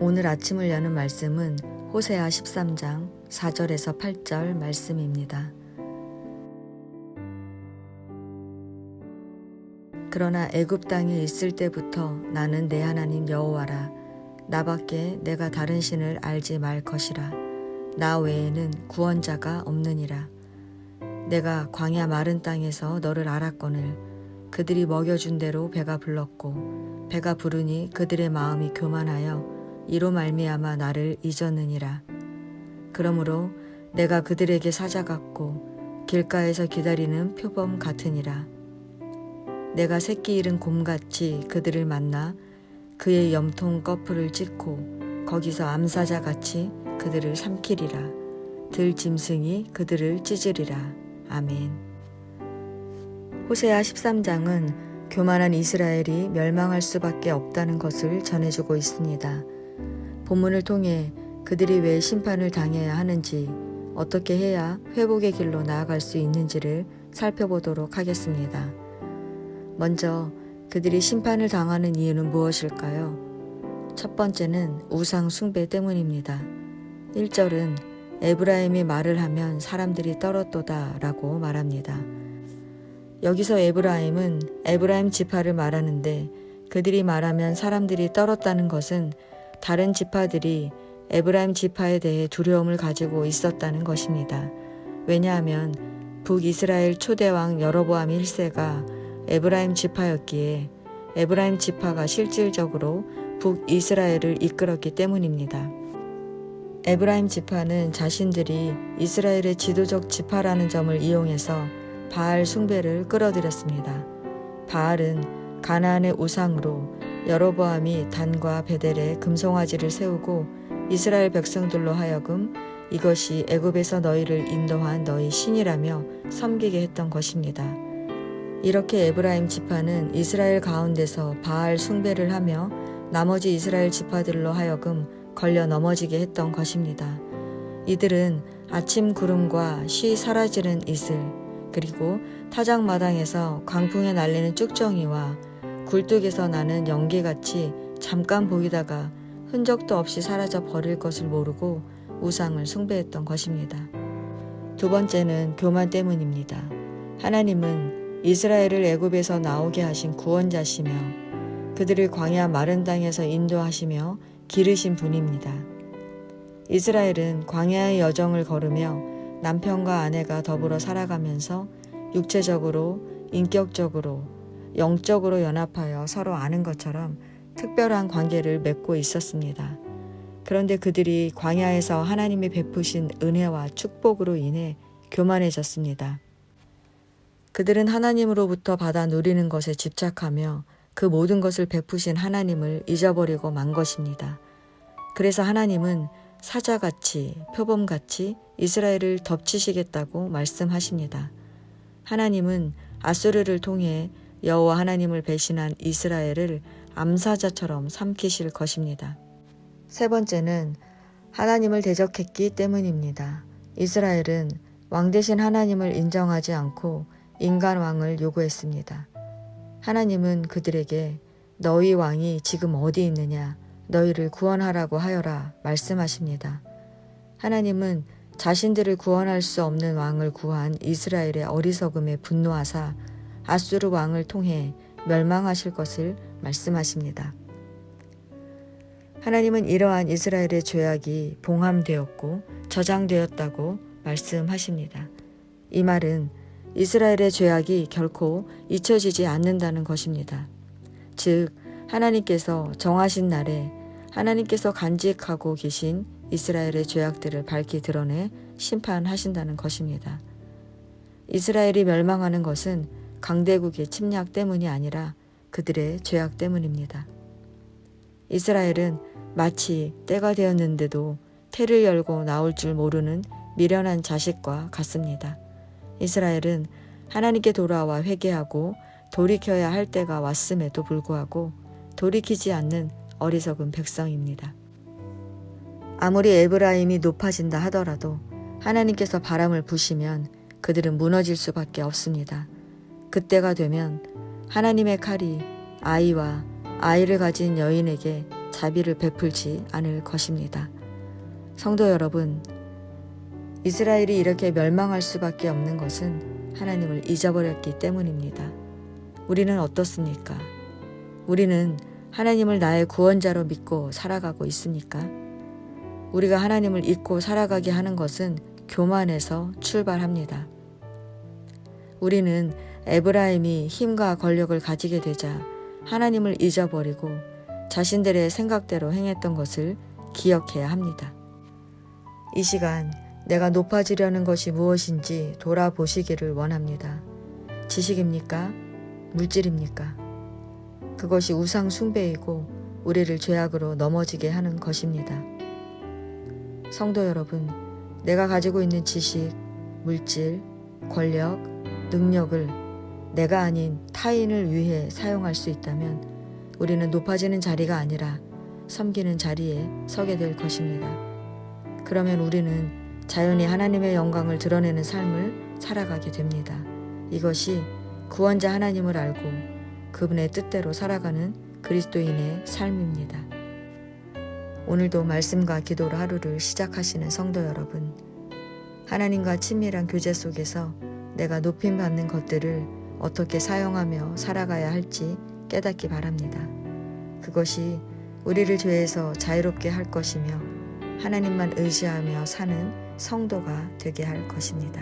오늘 아침을 여는 말씀은 호세아 13장 4절에서 8절 말씀입니다. 그러나 애굽 땅에 있을 때부터 나는 내 하나님 여호와라. 나밖에 내가 다른 신을 알지 말 것이라. 나 외에는 구원자가 없느니라. 내가 광야 마른 땅에서 너를 알았거늘. 그들이 먹여준 대로 배가 불렀고 배가 부르니 그들의 마음이 교만하여 이로 말미암아 나를 잊었느니라. 그러므로 내가 그들에게 사자 같고 길가에서 기다리는 표범 같으니라. 내가 새끼 잃은 곰같이 그들을 만나 그의 염통 꺼풀을 찢고 거기서 암사자 같이 그들을 삼키리라. 들짐승이 그들을 찢으리라. 아멘. 호세아 13장은 교만한 이스라엘이 멸망할 수밖에 없다는 것을 전해주고 있습니다. 본문을 통해 그들이 왜 심판을 당해야 하는지, 어떻게 해야 회복의 길로 나아갈 수 있는지를 살펴보도록 하겠습니다. 먼저 그들이 심판을 당하는 이유는 무엇일까요? 첫 번째는 우상 숭배 때문입니다. 1절은 에브라임이 말을 하면 사람들이 떨었도다 라고 말합니다. 여기서 에브라임은 에브라임 지파를 말하는데 그들이 말하면 사람들이 떨었다는 것은 다른 지파들이 에브라임 지파에 대해 두려움을 가지고 있었다는 것입니다. 왜냐하면 북이스라엘 초대왕 여로보암 1세가 에브라임 지파였기에 에브라임 지파가 실질적으로 북이스라엘을 이끌었기 때문입니다. 에브라임 지파는 자신들이 이스라엘의 지도적 지파라는 점을 이용해서 바알 숭배를 끌어들였습니다. 바알은 가나안의 우상으로 여로보암이 단과 베델에 금송아지를 세우고 이스라엘 백성들로 하여금 이것이 애굽에서 너희를 인도한 너희 신이라며 섬기게 했던 것입니다. 이렇게 에브라임 지파는 이스라엘 가운데서 바알 숭배를 하며 나머지 이스라엘 지파들로 하여금 걸려 넘어지게 했던 것입니다. 이들은 아침 구름과 쉬 사라지는 이슬, 그리고 타작마당에서 광풍에 날리는 쭉정이와 굴뚝에서 나는 연기같이 잠깐 보이다가 흔적도 없이 사라져 버릴 것을 모르고 우상을 숭배했던 것입니다. 두 번째는 교만 때문입니다. 하나님은 이스라엘을 애굽에서 나오게 하신 구원자시며 그들을 광야 마른 땅에서 인도하시며 기르신 분입니다. 이스라엘은 광야의 여정을 걸으며 남편과 아내가 더불어 살아가면서 육체적으로, 인격적으로, 영적으로 연합하여 서로 아는 것처럼 특별한 관계를 맺고 있었습니다. 그런데 그들이 광야에서 하나님이 베푸신 은혜와 축복으로 인해 교만해졌습니다. 그들은 하나님으로부터 받아 누리는 것에 집착하며 그 모든 것을 베푸신 하나님을 잊어버리고 만 것입니다. 그래서 하나님은 사자같이 표범같이 이스라엘을 덮치시겠다고 말씀하십니다. 하나님은 아수르를 통해 여호와 하나님을 배신한 이스라엘을 암사자처럼 삼키실 것입니다. 세 번째는 하나님을 대적했기 때문입니다. 이스라엘은 왕 대신 하나님을 인정하지 않고 인간 왕을 요구했습니다. 하나님은 그들에게 너희 왕이 지금 어디 있느냐, 너희를 구원하라고 하여라 말씀하십니다. 하나님은 자신들을 구원할 수 없는 왕을 구한 이스라엘의 어리석음에 분노하사 아수르 왕을 통해 멸망하실 것을 말씀하십니다. 하나님은 이러한 이스라엘의 죄악이 봉함되었고 저장되었다고 말씀하십니다. 이 말은 이스라엘의 죄악이 결코 잊혀지지 않는다는 것입니다. 즉, 하나님께서 정하신 날에 하나님께서 간직하고 계신 이스라엘의 죄악들을 밝히 드러내 심판하신다는 것입니다. 이스라엘이 멸망하는 것은 강대국의 침략 때문이 아니라 그들의 죄악 때문입니다. 이스라엘은 마치 때가 되었는데도 태를 열고 나올 줄 모르는 미련한 자식과 같습니다. 이스라엘은 하나님께 돌아와 회개하고 돌이켜야 할 때가 왔음에도 불구하고 돌이키지 않는 어리석은 백성입니다. 아무리 에브라임이 높아진다 하더라도 하나님께서 바람을 부시면 그들은 무너질 수밖에 없습니다. 그때가 되면 하나님의 칼이 아이와 아이를 가진 여인에게 자비를 베풀지 않을 것입니다. 성도 여러분, 이스라엘이 이렇게 멸망할 수밖에 없는 것은 하나님을 잊어버렸기 때문입니다. 우리는 어떻습니까? 우리는 하나님을 나의 구원자로 믿고 살아가고 있습니까? 우리가 하나님을 잊고 살아가게 하는 것은 교만에서 출발합니다. 우리는 에브라임이 힘과 권력을 가지게 되자 하나님을 잊어버리고 자신들의 생각대로 행했던 것을 기억해야 합니다. 이 시간 내가 높아지려는 것이 무엇인지 돌아보시기를 원합니다. 지식입니까? 물질입니까? 그것이 우상 숭배이고 우리를 죄악으로 넘어지게 하는 것입니다. 성도 여러분, 내가 가지고 있는 지식, 물질, 권력, 능력을 내가 아닌 타인을 위해 사용할 수 있다면 우리는 높아지는 자리가 아니라 섬기는 자리에 서게 될 것입니다. 그러면 우리는 자연히 하나님의 영광을 드러내는 삶을 살아가게 됩니다. 이것이 구원자 하나님을 알고 그분의 뜻대로 살아가는 그리스도인의 삶입니다. 오늘도 말씀과 기도로 하루를 시작하시는 성도 여러분, 하나님과 친밀한 교제 속에서 내가 높임받는 것들을 어떻게 사용하며 살아가야 할지 깨닫기 바랍니다. 그것이 우리를 죄에서 자유롭게 할 것이며 하나님만 의지하며 사는 성도가 되게 할 것입니다.